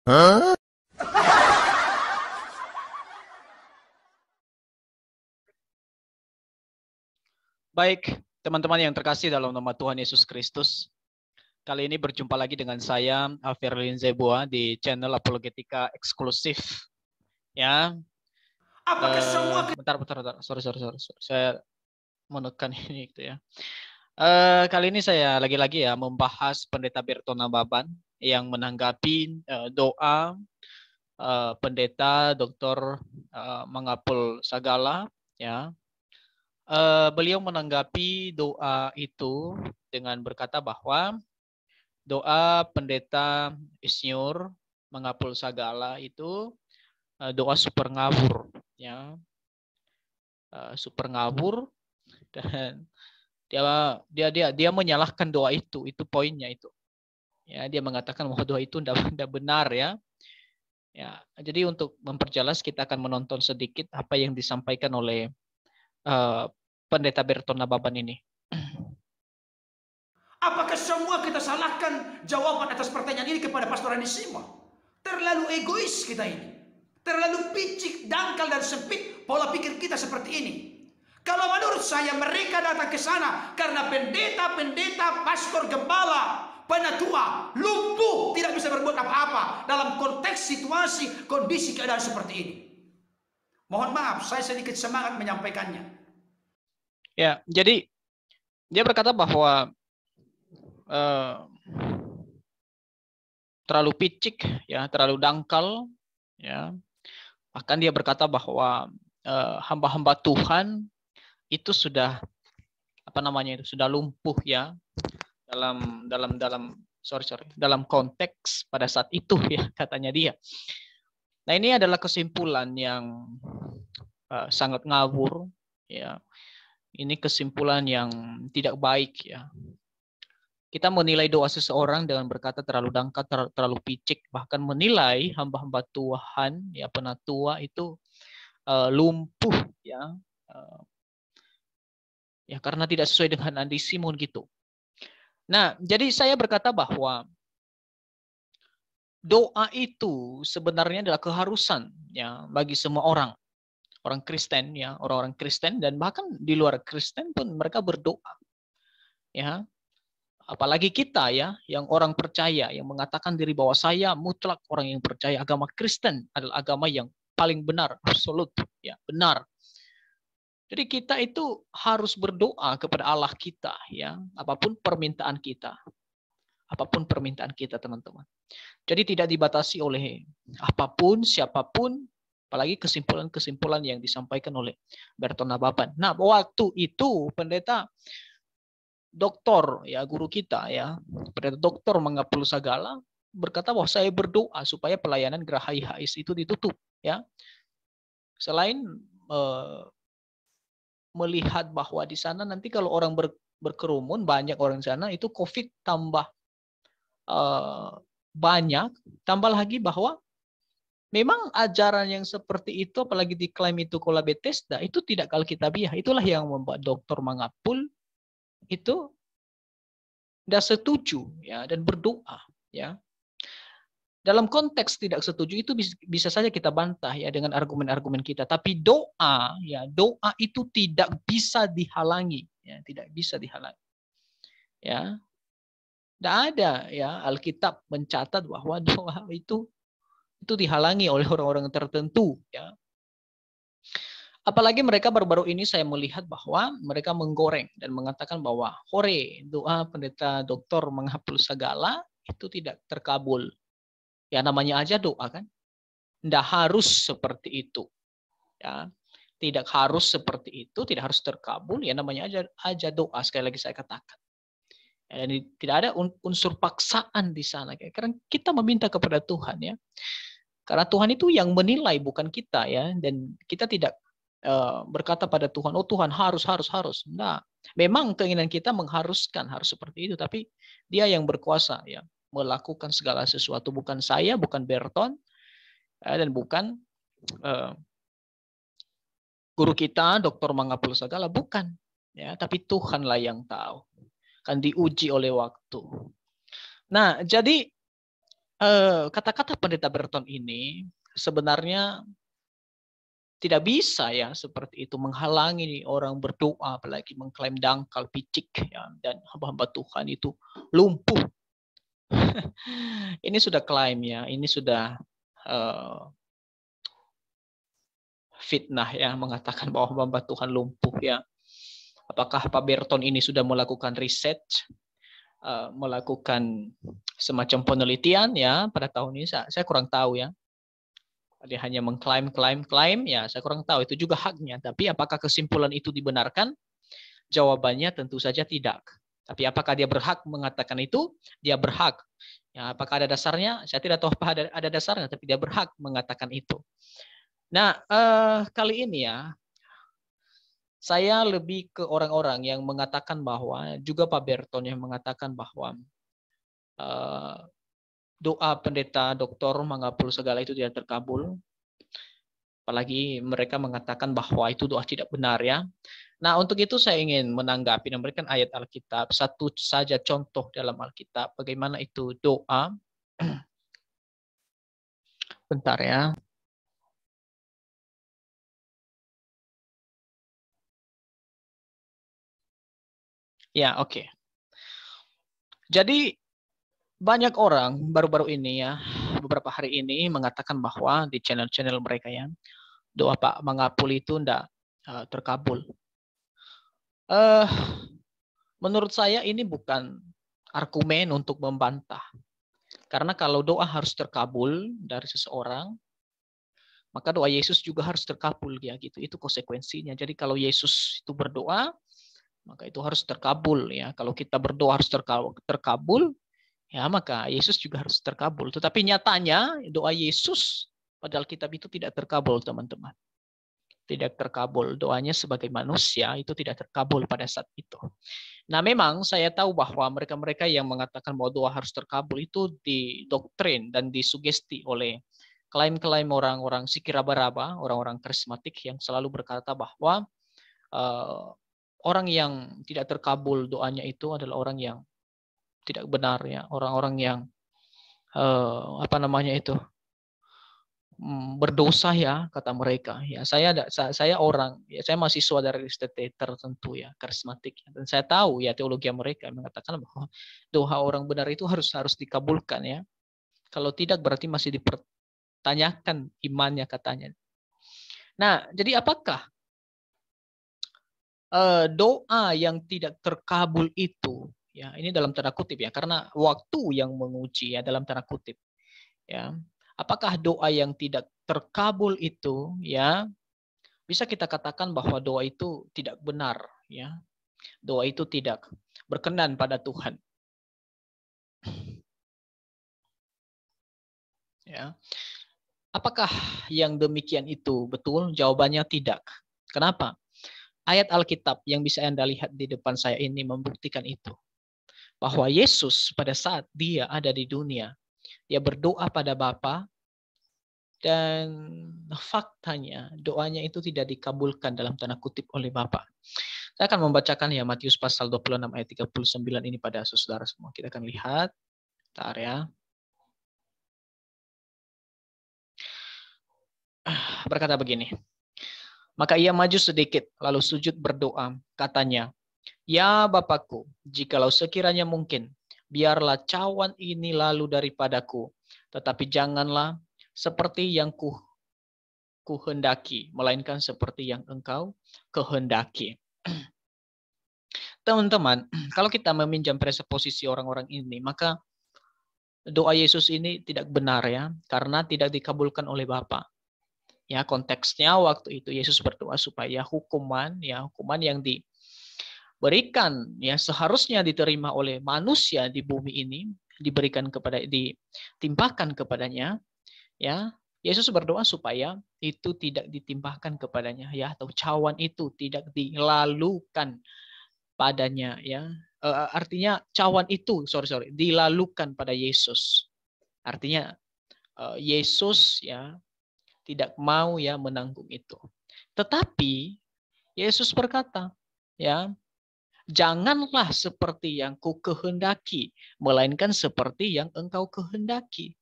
Hah? Baik, teman-teman yang terkasih dalam nama Tuhan Yesus Kristus. Kali ini berjumpa lagi dengan saya, Firlin Zebua, di channel Apologetika Eksklusif. Ya, Apakah semua bentar. Sorry. Saya menekan ini gitu ya. Kali ini saya lagi-lagi ya membahas Pendeta Berton Nababan yang menanggapi doa Pendeta Dr. Mangapul Sagala, ya. Beliau menanggapi doa itu dengan berkata bahwa doa Pendeta Isnyur Mangapul Sagala itu doa super ngawur, ya, super ngawur, dan dia menyalahkan doa itu poinnya itu, ya. Dia mengatakan bahwa doa itu tidak benar, ya. Ya, jadi untuk memperjelas kita akan menonton sedikit apa yang disampaikan oleh Pendeta Berton Nababan ini. Apakah semua kita salahkan jawaban atas pertanyaan ini kepada Pastor Anisima? Terlalu egois kita ini. Terlalu picik, dangkal, dan sempit pola pikir kita seperti ini. Kalau menurut saya mereka datang ke sana karena pendeta, pastor, gembala, penatua, lumpuh, tidak bisa berbuat apa-apa dalam konteks situasi, kondisi, keadaan seperti ini. Mohon maaf, saya sedikit semangat menyampaikannya. Ya, jadi dia berkata bahwa terlalu picik, ya, terlalu dangkal, ya. Bahkan dia berkata bahwa hamba-hamba Tuhan itu sudah sudah lumpuh, ya, dalam konteks pada saat itu, ya, katanya dia. Nah, ini adalah kesimpulan yang sangat ngawur, ya. Ini kesimpulan yang tidak baik, ya. Kita menilai doa seseorang dengan berkata terlalu dangkal, terlalu picik, bahkan menilai hamba-hamba Tuhan, ya, penatua itu lumpuh, ya, ya, karena tidak sesuai dengan andisimun gitu. Nah, jadi saya berkata bahwa doa itu sebenarnya adalah keharusan, ya, bagi semua orang Kristen, ya, orang-orang Kristen, dan bahkan di luar Kristen pun mereka berdoa, ya. Apalagi kita, ya, yang orang percaya, yang mengatakan diri bahwa saya mutlak orang yang percaya agama Kristen adalah agama yang paling benar, absolut, ya, benar. Jadi kita itu harus berdoa kepada Allah kita, ya, apapun permintaan kita. Apapun permintaan kita, teman-teman. Jadi tidak dibatasi oleh apapun, siapapun, apalagi kesimpulan-kesimpulan yang disampaikan oleh Berton Nababan. Nah, waktu itu pendeta doktor, ya, guru kita, ya, Pendeta Doktor Mangapul Sagala berkata bahwa saya berdoa supaya pelayanan Geraha IHS itu ditutup, ya. Selain melihat bahwa di sana nanti kalau orang berkerumun, banyak orang di sana, itu COVID tambah banyak, tambah lagi bahwa memang ajaran yang seperti itu, apalagi diklaim itu Kola Bethesda, itu tidak alkitabiah. Itulah yang membuat Dr. Mangapul itu tidak setuju, ya, dan berdoa, ya. Dalam konteks tidak setuju itu bisa saja kita bantah, ya, dengan argumen-argumen kita. Tapi doa, ya, doa itu tidak bisa dihalangi, ya, tidak bisa dihalangi, ya. Tidak ada, ya, Alkitab mencatat bahwa doa itu dihalangi oleh orang-orang tertentu, ya. Apalagi mereka baru-baru ini saya melihat bahwa mereka menggoreng dan mengatakan bahwa doa Pendeta Dr. Mangapul Sagala itu tidak terkabul. Ya, namanya aja doa, kan. Tidak harus seperti itu, ya. Tidak harus seperti itu, tidak harus terkabul, ya, namanya aja doa, sekali lagi saya katakan. Dan tidak ada unsur paksaan di sana, karena kita meminta kepada Tuhan, ya. Karena Tuhan itu yang menilai, bukan kita, ya. Dan kita tidak berkata pada Tuhan, oh Tuhan harus. Nah, memang keinginan kita mengharuskan, harus seperti itu, tapi Dia yang berkuasa, ya, melakukan segala sesuatu, bukan saya, bukan Berton, dan bukan guru kita Dr. Mangapul Sagala, bukan, ya, tapi Tuhanlah yang tahu, kan diuji oleh waktu. Nah, jadi kata-kata pendeta Berton ini sebenarnya tidak bisa ya seperti itu menghalangi orang berdoa, apalagi mengklaim dangkal, picik ya, dan hamba-hamba Tuhan itu lumpuh. Ini sudah klaim ya, ini sudah fitnah ya, mengatakan bahwa hamba Tuhan lumpuh ya. Apakah Pak Berton ini sudah melakukan riset, melakukan semacam penelitian ya pada tahun ini? Saya kurang tahu ya. Dia hanya mengklaim ya, saya kurang tahu, itu juga haknya. Tapi apakah kesimpulan itu dibenarkan? Jawabannya tentu saja tidak. Tapi apakah dia berhak mengatakan itu? Dia berhak. Ya, apakah ada dasarnya? Saya tidak tahu apa ada dasarnya, tapi dia berhak mengatakan itu. Nah, kali ini ya, saya lebih ke orang-orang yang mengatakan bahwa, juga Pak Berton yang mengatakan bahwa doa pendeta Dr. Mangapul segala itu tidak terkabul. Apalagi mereka mengatakan bahwa itu doa tidak benar ya. Nah, untuk itu saya ingin menanggapi dan memberikan ayat Alkitab. Satu saja contoh dalam Alkitab bagaimana itu doa. Bentar ya. Ya, oke. Jadi banyak orang baru-baru ini ya, beberapa hari ini mengatakan bahwa di channel-channel mereka ya, doa Pak Mangapul itu tidak terkabul. Menurut saya ini bukan argumen untuk membantah. Karena kalau doa harus terkabul dari seseorang, maka doa Yesus juga harus terkabul ya gitu. Itu konsekuensinya. Jadi kalau Yesus itu berdoa, maka itu harus terkabul ya. Kalau kita berdoa harus terkabul, ya maka Yesus juga harus terkabul. Tetapi nyatanya doa Yesus pada Alkitab itu tidak terkabul, teman-teman. Tidak terkabul. Doanya sebagai manusia itu tidak terkabul pada saat itu. Nah, memang saya tahu bahwa mereka-mereka yang mengatakan bahwa doa harus terkabul itu didoktrin dan disugesti oleh klaim-klaim orang-orang sikiraba-raba, orang-orang karismatik yang selalu berkata bahwa orang yang tidak terkabul doanya itu adalah orang yang tidak benar ya, orang-orang yang berdosa ya, kata mereka ya. Saya orang ya, saya mahasiswa dari STT tertentu ya, karismatik ya, dan saya tahu ya teologi mereka mengatakan bahwa doa orang benar itu harus dikabulkan ya. Kalau tidak berarti masih dipertanyakan imannya katanya. Nah, jadi apakah doa yang tidak terkabul itu ya, ini dalam tanda kutip ya, karena waktu yang menguji ya, dalam tanda kutip ya. Apakah doa yang tidak terkabul itu ya bisa kita katakan bahwa doa itu tidak benar ya. Doa itu tidak berkenan pada Tuhan. Ya. Apakah yang demikian itu betul? Jawabannya tidak. Kenapa? Ayat Alkitab yang bisa Anda lihat di depan saya ini membuktikan itu. Bahwa Yesus pada saat dia ada di dunia, dia berdoa pada Bapa, dan faktanya doanya itu tidak dikabulkan dalam tanda kutip oleh Bapa. Saya akan membacakan ya Matius pasal 26 ayat 39 ini pada saudara semua. Kita akan lihat. Bentar ya. Berkata begini. Maka ia maju sedikit lalu sujud berdoa. Katanya, "Ya Bapakku, jikalau sekiranya mungkin, biarlah cawan ini lalu daripadaku, tetapi janganlah seperti yang kuhendaki, melainkan seperti yang Engkau kehendaki." Teman-teman, kalau kita meminjam presupposisi orang-orang ini, maka doa Yesus ini tidak benar ya, karena tidak dikabulkan oleh Bapa. Ya, konteksnya waktu itu Yesus berdoa supaya hukuman yang diberikan ya seharusnya diterima oleh manusia di bumi ini ditimpakan kepadanya ya. Yesus berdoa supaya itu tidak ditimpahkan kepadanya ya, atau cawan itu tidak dilalukan padanya ya. Artinya cawan itu dilalukan pada Yesus. Artinya Yesus ya tidak mau ya menanggung itu. Tetapi Yesus berkata, ya, janganlah seperti yang ku kehendaki, melainkan seperti yang Engkau kehendaki.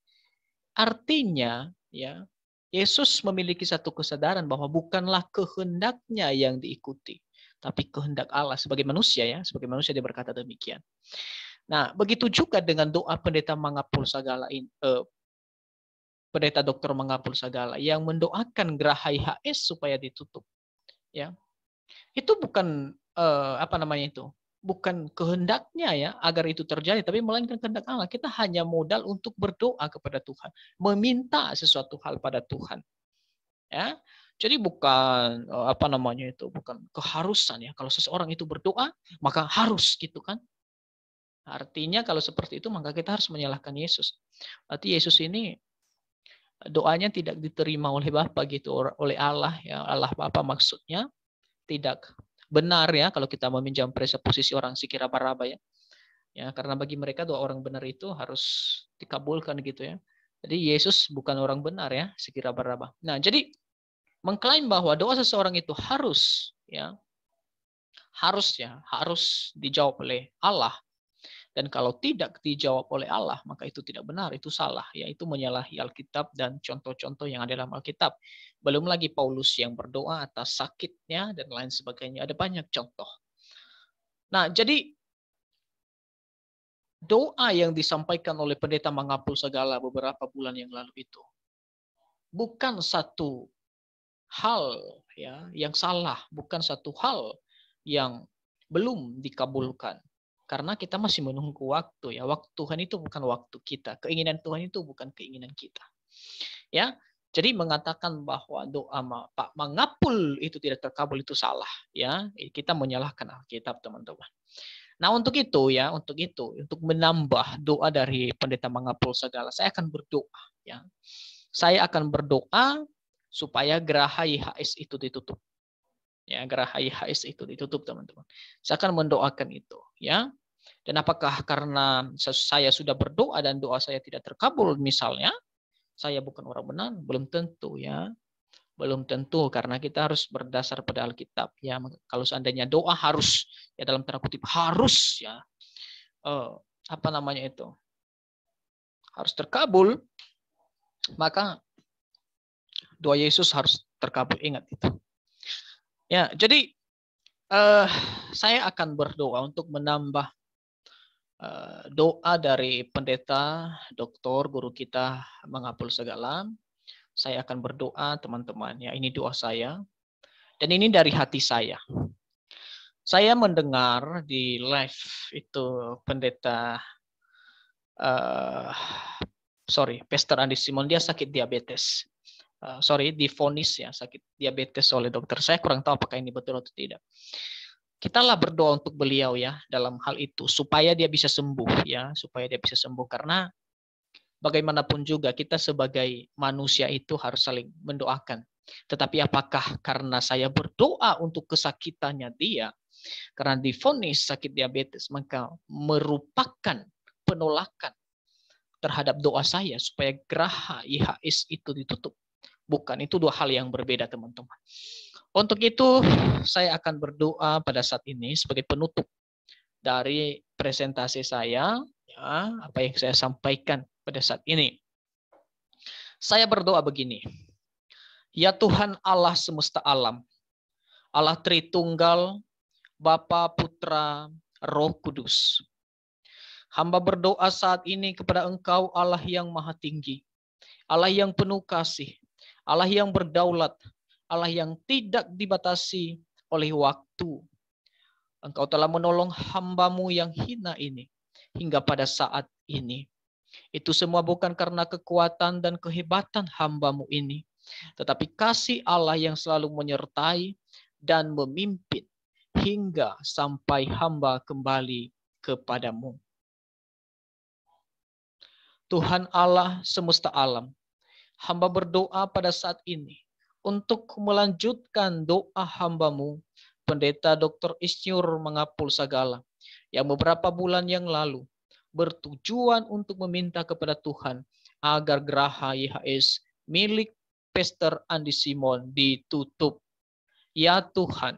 Artinya, ya, Yesus memiliki satu kesadaran bahwa bukanlah kehendaknya yang diikuti, tapi kehendak Allah sebagai manusia, ya, sebagai manusia dia berkata demikian. Nah, begitu juga dengan doa pendeta Mangapul Sagala ini, pendeta Dr. Mangapul Sagala yang mendoakan Geraha IHS supaya ditutup, ya. Itu bukan bukan kehendaknya, ya, agar itu terjadi, tapi melainkan kehendak Allah. Kita hanya modal untuk berdoa kepada Tuhan, meminta sesuatu hal pada Tuhan, ya. Jadi bukan bukan keharusan, ya. Kalau seseorang itu berdoa maka harus gitu kan. Artinya kalau seperti itu maka kita harus menyalahkan Yesus. Berarti Yesus ini doanya tidak diterima oleh Bapa gitu, oleh Allah, ya, Allah Bapa maksudnya tidak benar, ya, kalau kita meminjam presupposisi orang Sikira Baraba, ya. Ya, karena bagi mereka doa orang benar itu harus dikabulkan gitu, ya. Jadi Yesus bukan orang benar, ya, Sikira Baraba. Nah, jadi mengklaim bahwa doa seseorang itu harus harus dijawab oleh Allah. Dan kalau tidak dijawab oleh Allah, maka itu tidak benar, itu salah, yaitu menyalahi Alkitab dan contoh-contoh yang ada dalam Alkitab. Belum lagi Paulus yang berdoa atas sakitnya dan lain sebagainya. Ada banyak contoh. Nah, jadi doa yang disampaikan oleh pendeta Mangapul Sagala beberapa bulan yang lalu itu bukan satu hal, ya, yang salah, bukan satu hal yang belum dikabulkan. Karena kita masih menunggu waktu, ya. Waktu Tuhan itu bukan waktu kita. Keinginan Tuhan itu bukan keinginan kita. Ya. Jadi mengatakan bahwa doa Pak Mangapul itu tidak terkabul itu salah, ya. Kita menyalahkan Alkitab, teman-teman. Nah, untuk menambah doa dari pendeta Mangapul Sagala, saya akan berdoa, ya. Saya akan berdoa supaya Geraha IHS itu ditutup. Ya, Geraha IHS itu ditutup, teman-teman. Saya akan mendoakan itu, ya. Dan apakah karena saya sudah berdoa dan doa saya tidak terkabul misalnya, saya bukan orang benar? Belum tentu, ya. Belum tentu, karena kita harus berdasar pada Alkitab, ya. Kalau seandainya doa harus, ya, dalam tanda kutip harus, ya, harus terkabul, maka doa Yesus harus terkabul. Ingat itu. Ya, jadi saya akan berdoa untuk menambah doa dari pendeta, doktor, guru kita Mangapul Sagala. Saya akan berdoa, teman-teman. Ya, ini doa saya. Dan ini dari hati saya. Saya mendengar di live itu pendeta, Pastor Andi Simon, dia sakit diabetes. Divonis, ya, sakit diabetes oleh dokter. Saya kurang tahu apakah ini betul atau tidak. Kitalah berdoa untuk beliau, ya, dalam hal itu supaya dia bisa sembuh, ya, supaya dia bisa sembuh, karena bagaimanapun juga kita sebagai manusia itu harus saling mendoakan. Tetapi apakah karena saya berdoa untuk kesakitannya dia, karena divonis sakit diabetes, maka merupakan penolakan terhadap doa saya supaya Geraha IHS itu ditutup? Bukan, itu dua hal yang berbeda, teman-teman. Untuk itu, saya akan berdoa pada saat ini sebagai penutup dari presentasi saya, ya, apa yang saya sampaikan pada saat ini. Saya berdoa begini. Ya Tuhan Allah semesta alam, Allah Tritunggal, Bapa, Putra, Roh Kudus. Hamba berdoa saat ini kepada Engkau, Allah yang Maha Tinggi, Allah yang penuh kasih, Allah yang berdaulat, Allah yang tidak dibatasi oleh waktu. Engkau telah menolong hamba-Mu yang hina ini hingga pada saat ini. Itu semua bukan karena kekuatan dan kehebatan hamba-Mu ini, tetapi kasih Allah yang selalu menyertai dan memimpin hingga sampai hamba kembali kepadamu. Tuhan Allah semesta alam, hamba berdoa pada saat ini untuk melanjutkan doa hamba-Mu, Pendeta Dr. Isyur Mangapul Sagala, yang beberapa bulan yang lalu bertujuan untuk meminta kepada Tuhan agar Geraha IHS milik Pastor Andi Simon ditutup. Ya Tuhan,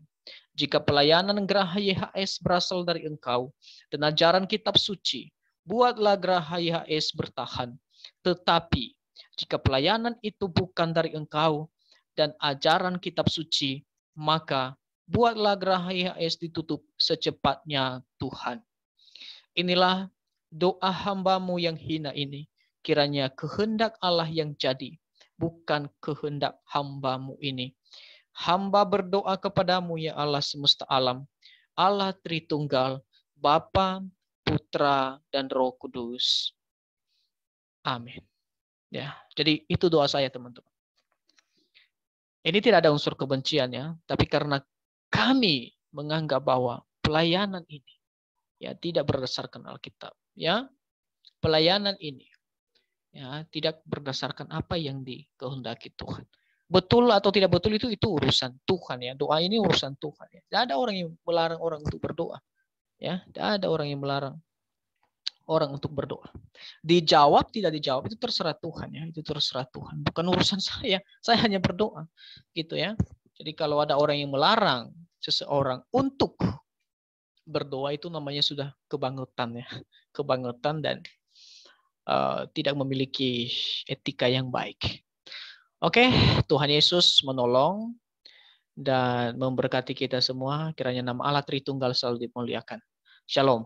jika pelayanan Geraha IHS berasal dari Engkau dan ajaran kitab suci, buatlah Geraha IHS bertahan. Tetapi Jika pelayanan itu bukan dari engkau dan ajaran kitab suci, maka buatlah Geraha IHS ditutup secepatnya Tuhan. Inilah doa hamba-Mu yang hina ini. Kiranya kehendak Allah yang jadi, bukan kehendak hamba-Mu ini. Hamba berdoa kepadamu ya Allah semesta alam, Allah Tritunggal, Bapa, Putra, dan Roh Kudus. Amin. Ya, jadi itu doa saya teman-teman. Ini tidak ada unsur kebencian ya, tapi karena kami menganggap bahwa pelayanan ini ya tidak berdasarkan Alkitab, ya. Pelayanan ini ya tidak berdasarkan apa yang dikehendaki Tuhan. Betul atau tidak betul itu urusan Tuhan ya. Doa ini urusan Tuhan ya. Tidak ada orang yang melarang orang untuk berdoa. Ya, tidak ada orang yang melarang orang untuk berdoa. Dijawab tidak dijawab itu terserah Tuhan ya. Itu terserah Tuhan, bukan urusan saya. Saya hanya berdoa. Gitu ya. Jadi kalau ada orang yang melarang seseorang untuk berdoa itu namanya sudah kebangetan ya. Kebangetan dan tidak memiliki etika yang baik. Oke, Tuhan Yesus menolong dan memberkati kita semua. Kiranya nama Allah Tritunggal selalu dimuliakan. Shalom.